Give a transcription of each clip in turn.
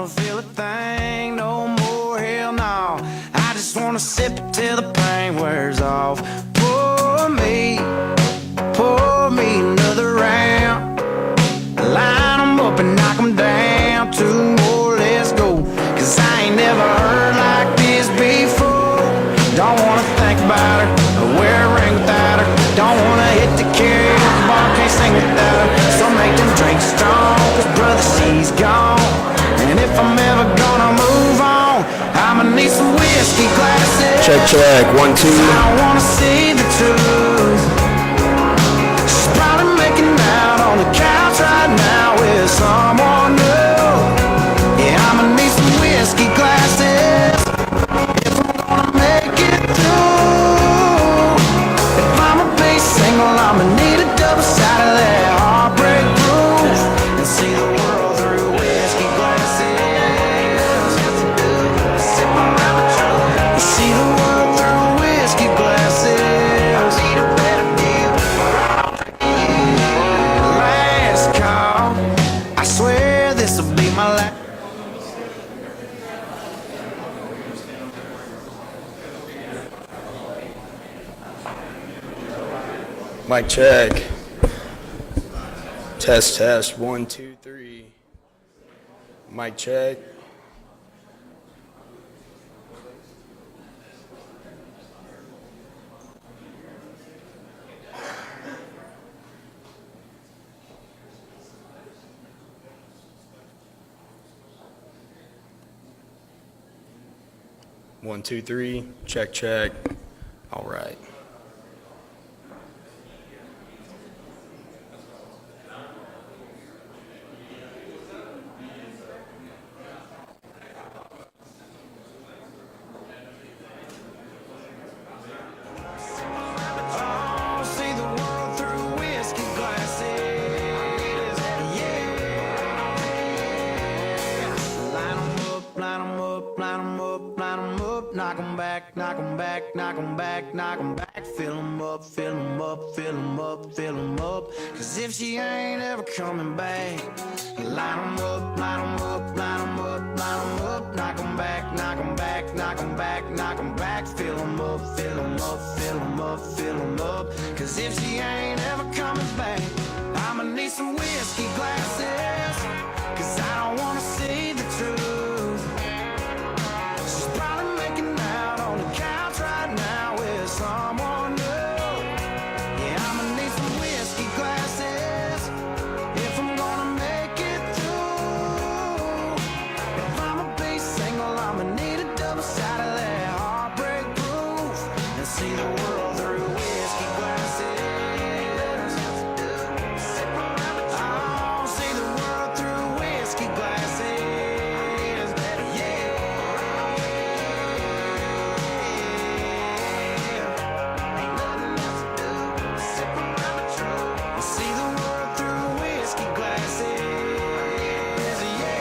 wanna feel a thing no more, hell no. I just wanna sip till the pain wears off. Pour me another round. Line 'em up and knock 'em down. 2 more, let's go. Cause I ain't never heard like this before. Don't wanna think about her, or wear a ring without her. Don't wanna hit the karaoke bar, can't sing without her. So make them drinks strong, cause brother, she's gone. And if I'm ever gonna move on, I'ma need some whiskey glasses. Check, 1, 2. I don't wanna see the truth. She's probably making out on the couch right now with someone new. Yeah, I'ma need some whiskey glasses if I'm gonna make it through. If I'ma be single, I'ma need a double side of that heartbreak proof. And see the world through whiskey glasses. Sip around the truth. You see the world through whiskey glasses. I need a better deal. Last call. I swear this'll be my last. Mic check. Test, 1, 2, 3. Mic check. One, two, three. Check. All right. See the world through whiskey glasses. Yeah. Line 'em up, line 'em up, line 'em up, line 'em up. Knock 'em back, knock 'em back, knock 'em back, knock 'em back. Fill 'em up, fill 'em up, fill 'em up, fill 'em up. Cause if she ain't ever coming back, line 'em up, line 'em up, line 'em up, line 'em up. Knock 'em back, knock 'em back, knock 'em back, knock 'em back. Fill 'em up, fill 'em up, fill 'em up, fill 'em up. Cause if she ain't ever coming back, I'ma need some whiskey glasses. Cause I don't wanna see the truth. She's probably making out on the couch right now with someone new. Yeah, I'ma need some whiskey glasses if I'm gonna make it through. If I'ma be single, I'ma need a double side of that heartbreak proof. And see the world through whiskey glasses. Oh, see the world through whiskey glasses. Yeah. Ain't nothing else to do. Sip around the truth. And see the world through whiskey glasses. Yeah.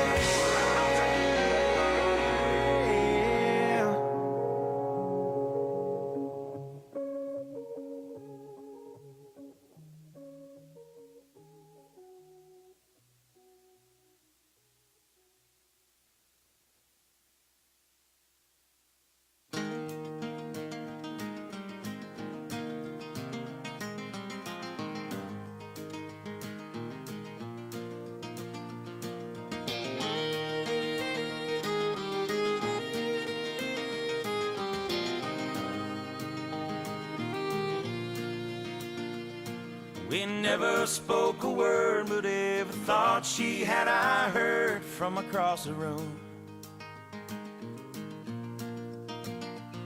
We never spoke a word, but every thought she had I heard from across the room.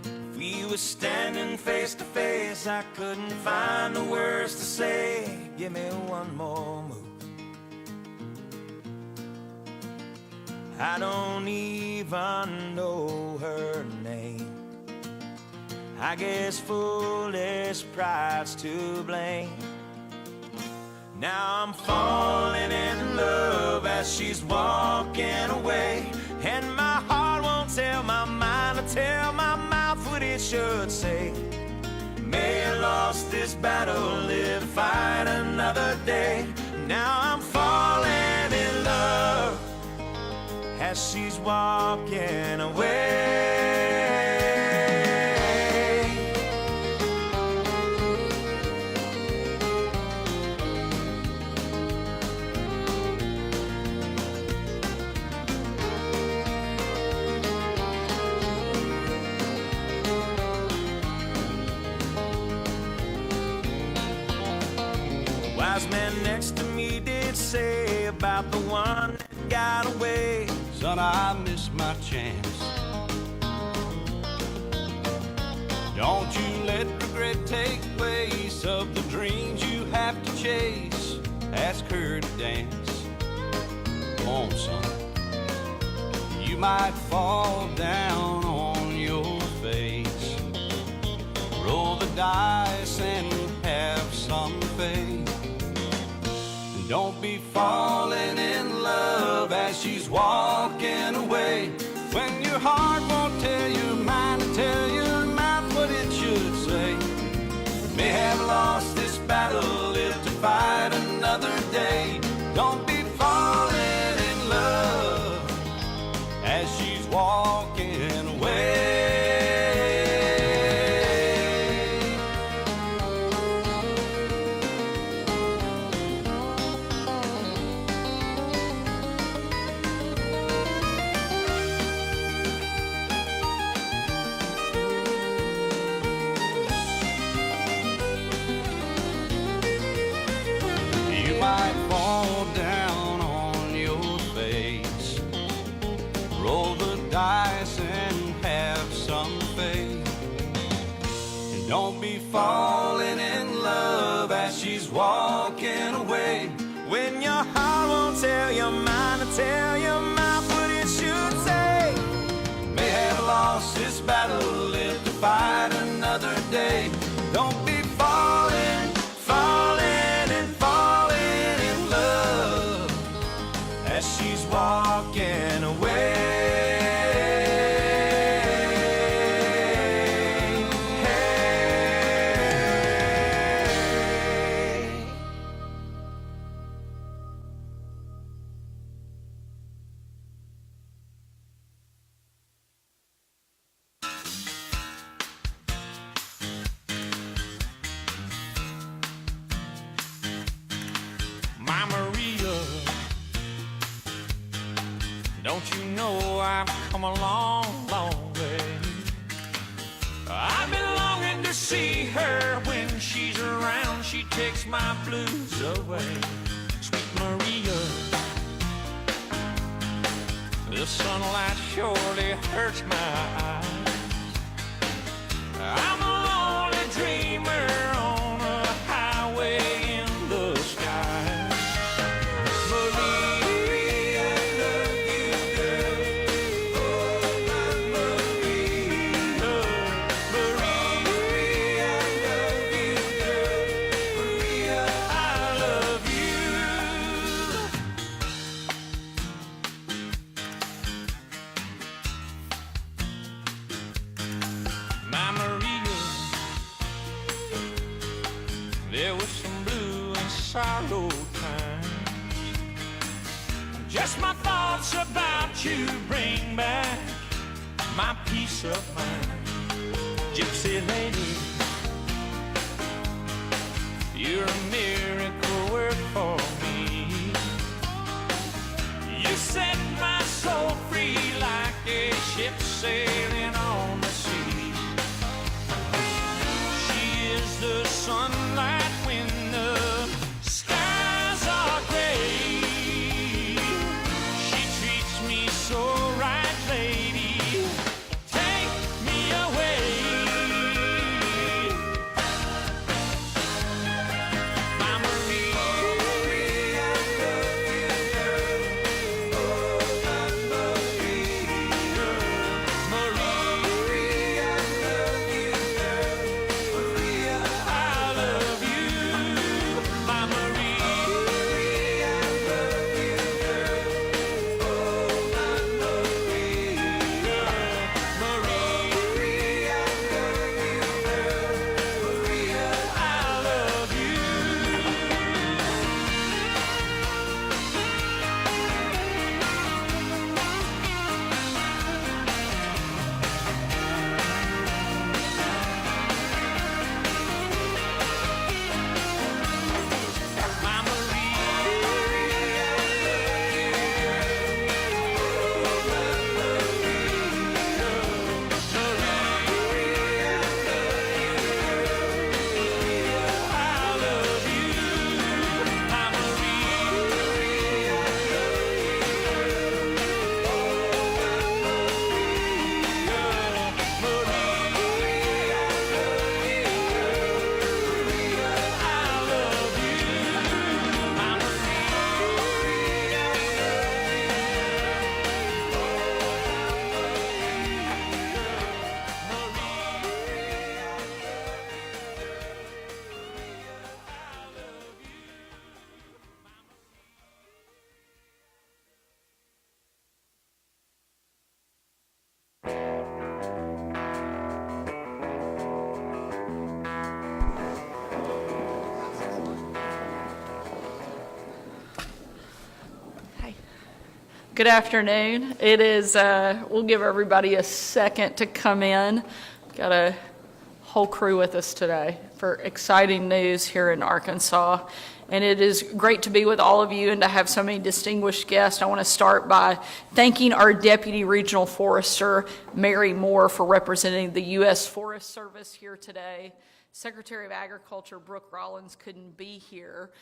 If we were standing face to face, I couldn't find the words to say. Give me one more move. I don't even know her name. I guess foolish pride's to blame. Now I'm falling in love as she's walking away, and my heart won't tell my mind or tell my mouth what it should say. May have lost this battle, live, fight another day. Now I'm falling in love as she's walking away. Wise man next to me did say about the one that got away. Son, I missed my chance. Don't you let regret take place of the dreams you have to chase. Ask her to dance. Come on, son. You might fall down on your face. Roll the dice and have some faith. Don't be falling in love as she's walking away. When your heart won't tell your mind to tell your mouth what it should say. May have lost this battle, live to fight another day. Don't be falling in love as she's walking away. Might fall down on your face. Roll the dice and have some faith. And don't be falling in love as she's walking away. When your heart won't tell your mind to tell your mouth what it should say. May have lost this battle, live to fight another day. Don't be falling, falling and falling as she's walking away. My Maria, don't you know I've come a long, long way. I've been longing to see her. When she's around, she takes my blues away. Sweet Maria, the sunlight surely hurts my eyes. I'm a lonely dreamer on a highway in the sky. There was some blue and sorrow time. Just my thoughts about you bring back my peace of mind. Gypsy lady, you're a miracle work for me. You set my soul free like a ship sailing on the sea. She is the sunlight when the skies are gray. She treats me so right, lady. Take me away. My Maria, I love you, girl. Oh, my Maria, Maria. Good afternoon. It is, we'll give everybody a second to come in. Got a whole crew with us today for exciting news here in Arkansas. And it is great to be with all of you and to have so many distinguished guests. I want to start by thanking our Deputy Regional Forester, Mary Moore, for representing the U.S. Forest Service here today. Secretary of Agriculture Brooke Rollins couldn't be here.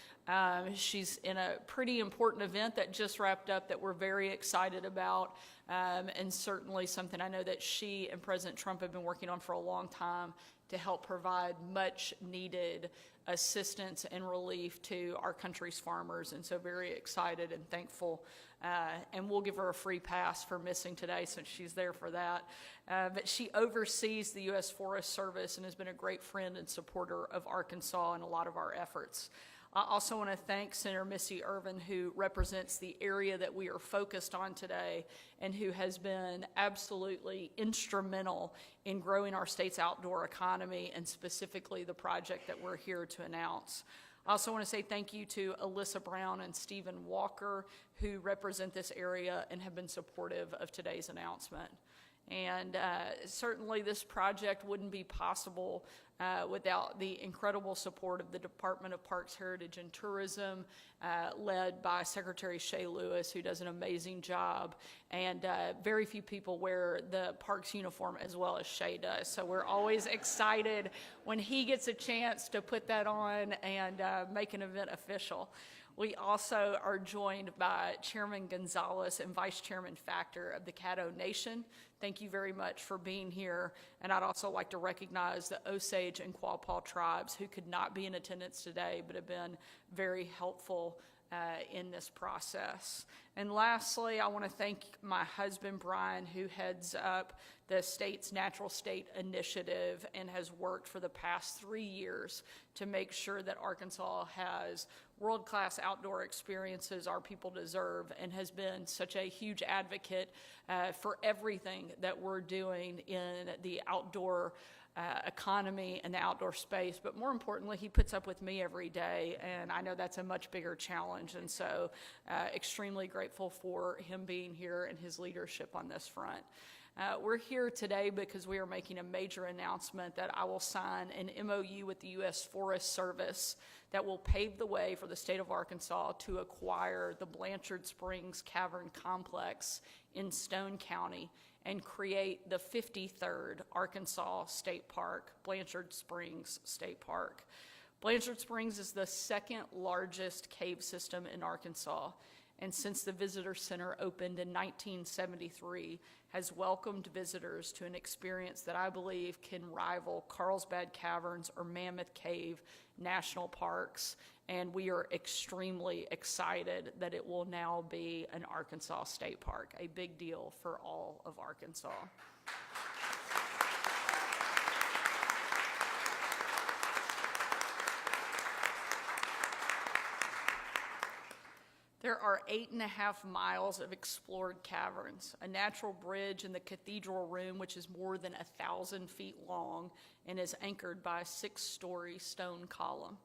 She's in a pretty important event that just wrapped up that we're very excited about, and certainly something I know that she and President Trump have been working on for a long time to help provide much needed assistance and relief to our country's farmers, and so very excited and thankful. And we'll give her a free pass for missing today since she's there for that. But she oversees the U.S. Forest Service and has been a great friend and supporter of Arkansas and a lot of our efforts. I also want to thank Senator Missy Irvin, who represents the area that we are focused on today and who has been absolutely instrumental in growing our state's outdoor economy and specifically the project that we're here to announce. I also want to say thank you to Alyssa Brown and Stephen Walker, who represent this area and have been supportive of today's announcement. And certainly this project wouldn't be possible without the incredible support of the Department of Parks, Heritage, and Tourism, led by Secretary Shay Lewis, who does an amazing job. And very few people wear the parks uniform as well as Shay does. So we're always excited when he gets a chance to put that on and make an event official. We also are joined by Chairman Gonzalez and Vice Chairman Factor of the Caddo Nation. Thank you very much for being here. And I'd also like to recognize the Osage and Quapaw tribes who could not be in attendance today but have been very helpful in this process. And lastly, I want to thank my husband, Brian, who heads up the state's Natural State Initiative and has worked for the past 3 years to make sure that Arkansas has world-class outdoor experiences our people deserve, and has been such a huge advocate for everything that we're doing in the outdoor economy and the outdoor space. But more importantly, he puts up with me every day, and I know that's a much bigger challenge, and so extremely grateful for him being here and his leadership on this front. We're here today because we are making a major announcement that I will sign an MOU with the U.S. Forest Service that will pave the way for the state of Arkansas to acquire the Blanchard Springs Cavern Complex in Stone County and create the 53rd Arkansas State Park, Blanchard Springs State Park. Blanchard Springs is the second largest cave system in Arkansas, and since the Visitor Center opened in 1973, has welcomed visitors to an experience that I believe can rival Carlsbad Caverns or Mammoth Cave National Parks, and we are extremely excited that it will now be an Arkansas State Park, a big deal for all of Arkansas. There are 8.5 miles of explored caverns, a natural bridge in the cathedral room, which is more than 1,000 feet long and is anchored by a 6-story stone column.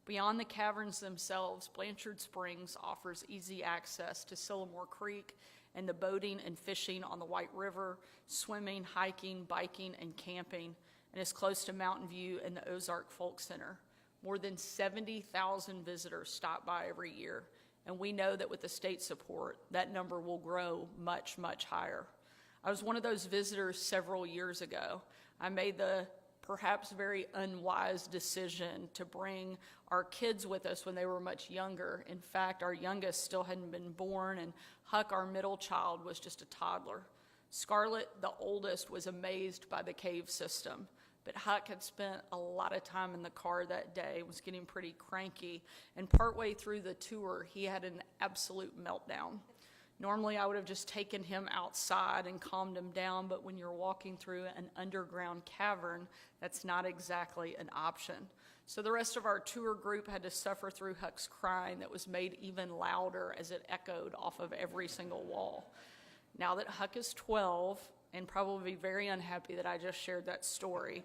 Beyond the caverns themselves, Blanchard Springs offers easy access to Sylamore Creek and the boating and fishing on the White River, swimming, hiking, biking, and camping, and is close to Mountain View and the Ozark Folk Center. More than 70,000 visitors stop by every year. And we know that with the state support, that number will grow much, much higher. I was one of those visitors several years ago. I made the perhaps very unwise decision to bring our kids with us when they were much younger. In fact, our youngest still hadn't been born, and Huck, our middle child, was just a toddler. Scarlett, the oldest, was amazed by the cave system. But Huck had spent a lot of time in the car that day, was getting pretty cranky, and partway through the tour, he had an absolute meltdown. Normally, I would have just taken him outside and calmed him down, but when you're walking through an underground cavern, that's not exactly an option. So the rest of our tour group had to suffer through Huck's crying that was made even louder as it echoed off of every single wall. Now that Huck is 12, and probably very unhappy that I just shared that story,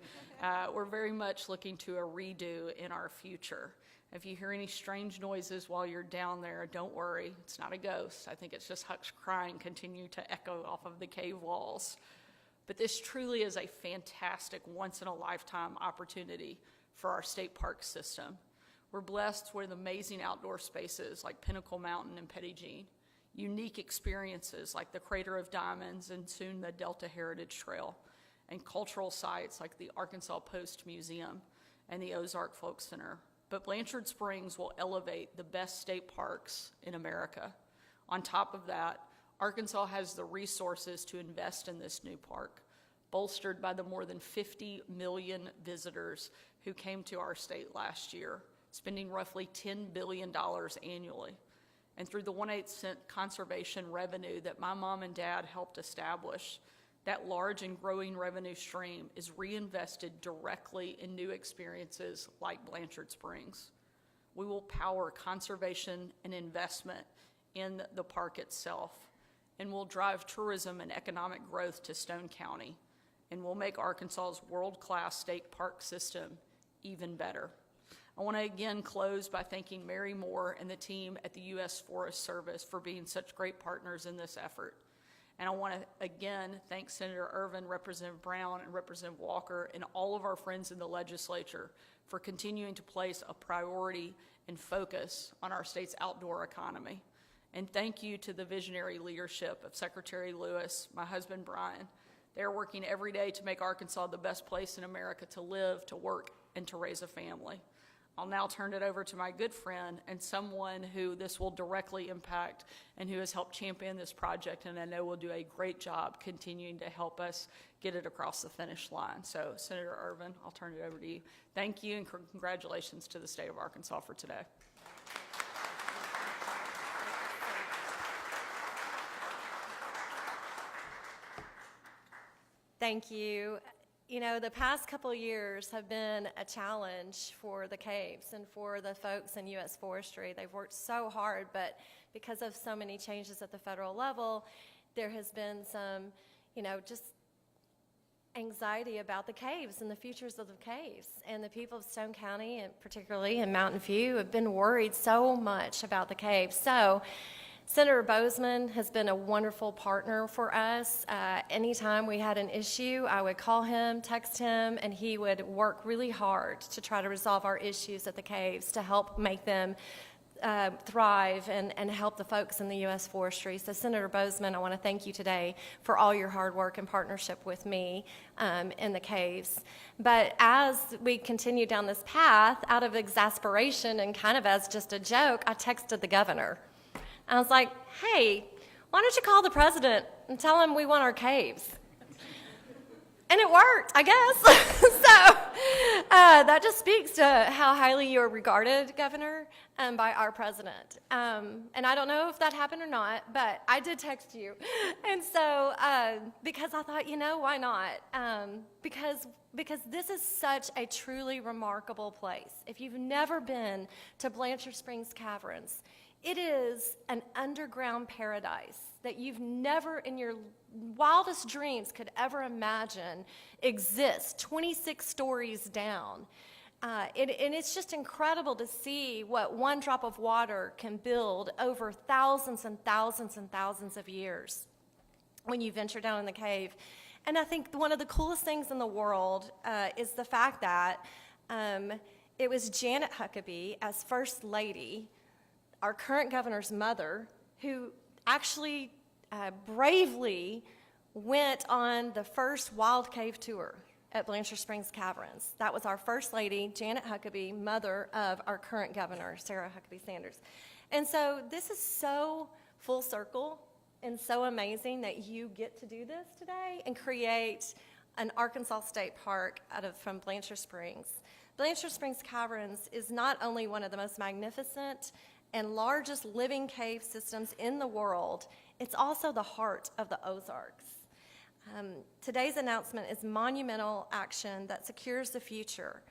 we're very much looking to a redo in our future. If you hear any strange noises while you're down there, don't worry, it's not a ghost. I think it's just Huck's crying continue to echo off of the cave walls. But this truly is a fantastic once-in-a-lifetime opportunity for our state park system. We're blessed with amazing outdoor spaces like Pinnacle Mountain and Petit Jean, unique experiences like the Crater of Diamonds and soon the Delta Heritage Trail, and cultural sites like the Arkansas Post Museum and the Ozark Folk Center. But Blanchard Springs will elevate the best state parks in America. On top of that, Arkansas has the resources to invest in this new park, bolstered by the more than 50 million visitors who came to our state last year, spending roughly $10 billion annually. And through the 1/8 cent conservation revenue that my mom and dad helped establish, that large and growing revenue stream is reinvested directly in new experiences like Blanchard Springs. We will power conservation and investment in the park itself, and we'll drive tourism and economic growth to Stone County, and we'll make Arkansas's world-class state park system even better. I want to again close by thanking Mary Moore and the team at the U.S. Forest Service for being such great partners in this effort. And I want to again thank Senator Ervin, Representative Brown, and Representative Walker, and all of our friends in the legislature for continuing to place a priority and focus on our state's outdoor economy. And thank you to the visionary leadership of Secretary Lewis, my husband Brian. They are working every day to make Arkansas the best place in America to live, to work, and to raise a family. I'll now turn it over to my good friend and someone who this will directly impact and who has helped champion this project, and I know will do a great job continuing to help us get it across the finish line. So, Senator Ervin, I'll turn it over to you. Thank you and congratulations to the state of Arkansas for today. Thank you. You know, the past couple of years have been a challenge for the caves and for the folks in U.S. Forestry. They've worked so hard, but because of so many changes at the federal level, there has been some, just anxiety about the caves and the futures of the caves. And the people of Stone County, and particularly in Mountain View, have been worried so much about the caves. So Senator Bozeman has been a wonderful partner for us. Anytime we had an issue, I would call him, text him, and he would work really hard to try to resolve our issues at the caves to help make them thrive and help the folks in the U.S. Forestry. So Senator Bozeman, I want to thank you today for all your hard work and partnership with me in the caves. But as we continue down this path, out of exasperation and kind of as just a joke, I texted the governor. I was like, hey, why don't you call the president and tell him we want our caves? And it worked, I guess. So that just speaks to how highly you're regarded, Governor, by our president. And I don't know if that happened or not, but I did text you. And so because I thought, why not? Because this is such a truly remarkable place. If you've never been to Blanchard Springs Caverns, it is an underground paradise that you've never in your wildest dreams could ever imagine exists 26 stories down. And it's just incredible to see what one drop of water can build over thousands and thousands and thousands of years when you venture down in the cave. And I think one of the coolest things in the world is the fact that it was Janet Huckabee as First Lady, our current governor's mother, who actually bravely went on the first wild cave tour at Blanchard Springs Caverns. That was our First Lady, Janet Huckabee, mother of our current governor, Sarah Huckabee Sanders. And so this is so full circle and so amazing that you get to do this today and create an Arkansas State Park from Blanchard Springs. Blanchard Springs Caverns is not only one of the most magnificent and largest living cave systems in the world, it's also the heart of the Ozarks. Today's announcement is monumental action that secures the future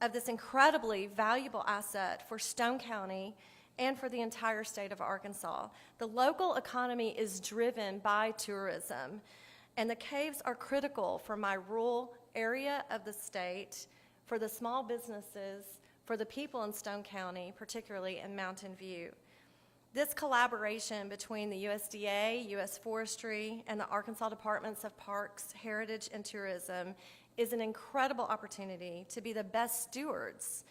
of this incredibly valuable asset for Stone County and for the entire state of Arkansas. The local economy is driven by tourism, and the caves are critical for my rural area of the state, for the small businesses, for the people in Stone County, particularly in Mountain View. This collaboration between the USDA, U.S. Forestry, and the Arkansas Departments of Parks, Heritage, and Tourism is an incredible opportunity to be the best stewards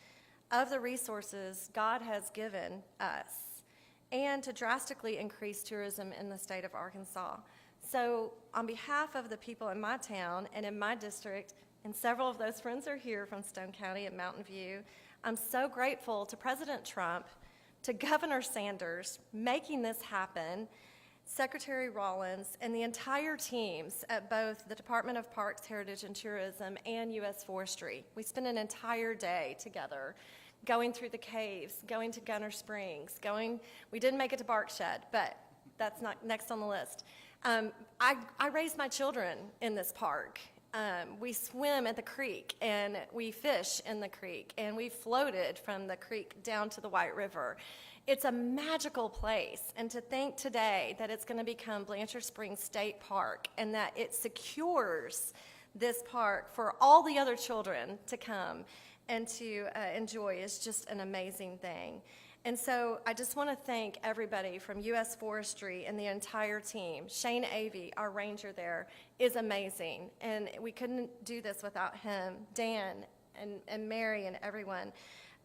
of the resources God has given us and to drastically increase tourism in the state of Arkansas. So on behalf of the people in my town and in my district, and several of those friends are here from Stone County at Mountain View, I'm so grateful to President Trump, to Governor Sanders, making this happen, Secretary Rollins, and the entire teams at both the Department of Parks, Heritage, and Tourism and U.S. Forestry. We spent an entire day together going through the caves, going to Gunner Springs, we didn't make it to Barkshed, but that's not next on the list. I raised my children in this park. We swim at the creek, and we fish in the creek, and we floated from the creek down to the White River. It's a magical place, and to think today that it's going to become Blanchard Springs State Park and that it secures this park for all the other children to come and to enjoy is just an amazing thing. And so I just want to thank everybody from U.S. Forestry and the entire team. Shane Avey, our ranger there, is amazing, and we couldn't do this without him, Dan, and Mary, and everyone.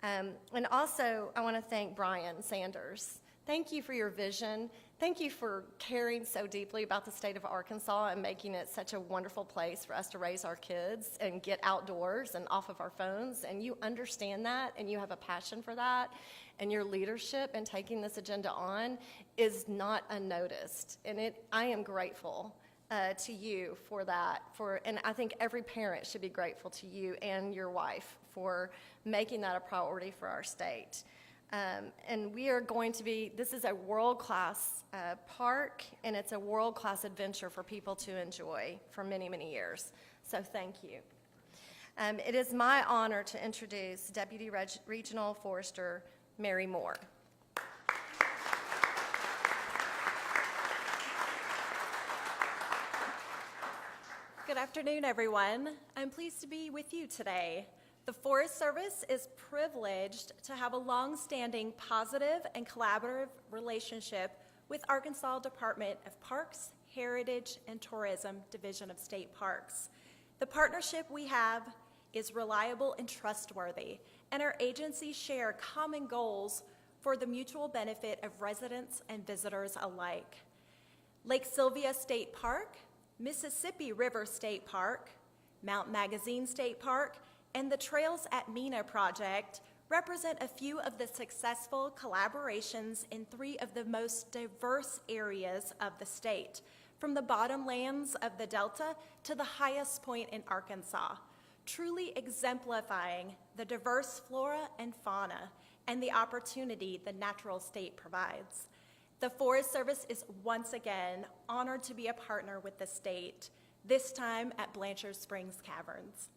And also, I want to thank Brian Sanders. Thank you for your vision. Thank you for caring so deeply about the state of Arkansas and making it such a wonderful place for us to raise our kids and get outdoors and off of our phones. And you understand that, and you have a passion for that. And your leadership in taking this agenda on is not unnoticed. And I am grateful to you for that. And I think every parent should be grateful to you and your wife for making that a priority for our state. And we are going to be, this is a world-class park, and it's a world-class adventure for people to enjoy for many, many years. So thank you. It is my honor to introduce Deputy Regional Forester Mary Moore. Good afternoon, everyone. I'm pleased to be with you today. The Forest Service is privileged to have a long-standing positive and collaborative relationship with Arkansas Department of Parks, Heritage, and Tourism Division of State Parks. The partnership we have is reliable and trustworthy, and our agencies share common goals for the mutual benefit of residents and visitors alike. Lake Sylvia State Park, Mississippi River State Park, Mount Magazine State Park, and the Trails at Mena project represent a few of the successful collaborations in three of the most diverse areas of the state, from the bottomlands of the Delta to the highest point in Arkansas, truly exemplifying the diverse flora and fauna and the opportunity the natural state provides. The Forest Service is once again honored to be a partner with the state, this time at Blanchard Springs Caverns,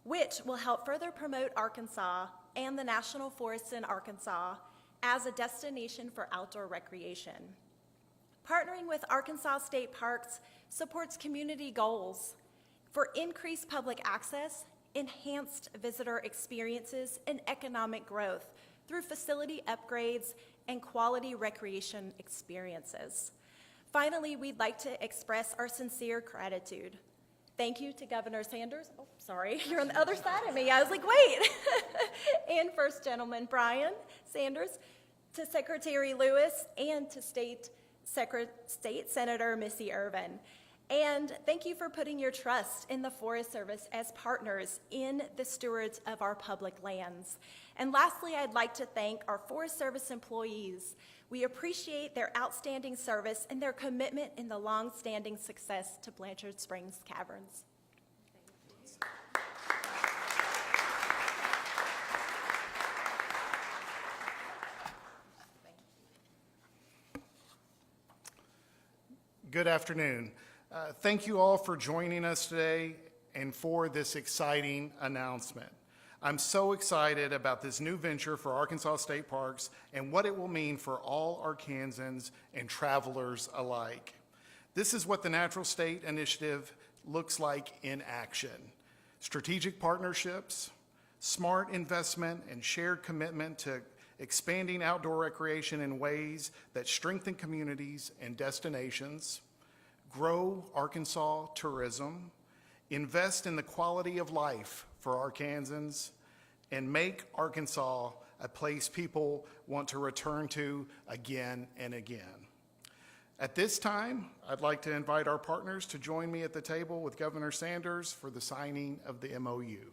which will help further promote Arkansas and the national forests in Arkansas as a destination for outdoor recreation. Partnering with Arkansas State Parks supports community goals for increased public access, enhanced visitor experiences, and economic growth through facility upgrades and quality recreation experiences. Finally, we'd like to express our sincere gratitude. Thank you to Governor Sanders. Oh, sorry, you're on the other side of me. I was like, wait. And First Gentleman Brian Sanders, to Secretary Lewis, and to State Senator Missy Irvin. And thank you for putting your trust in the Forest Service as partners in the stewards of our public lands. And lastly, I'd like to thank our Forest Service employees. We appreciate their outstanding service and their commitment in the long-standing success to Blanchard Springs Caverns. Good afternoon. Thank you all for joining us today and for this exciting announcement. I'm so excited about this new venture for Arkansas State Parks and what it will mean for all Arkansans and travelers alike. This is what the Natural State Initiative looks like in action. Strategic partnerships, smart investment and shared commitment to expanding outdoor recreation in ways that strengthen communities and destinations, grow Arkansas tourism, invest in the quality of life for Arkansans, and make Arkansas a place people want to return to again and again. At this time, I'd like to invite our partners to join me at the table with Governor Sanders for the signing of the MOU.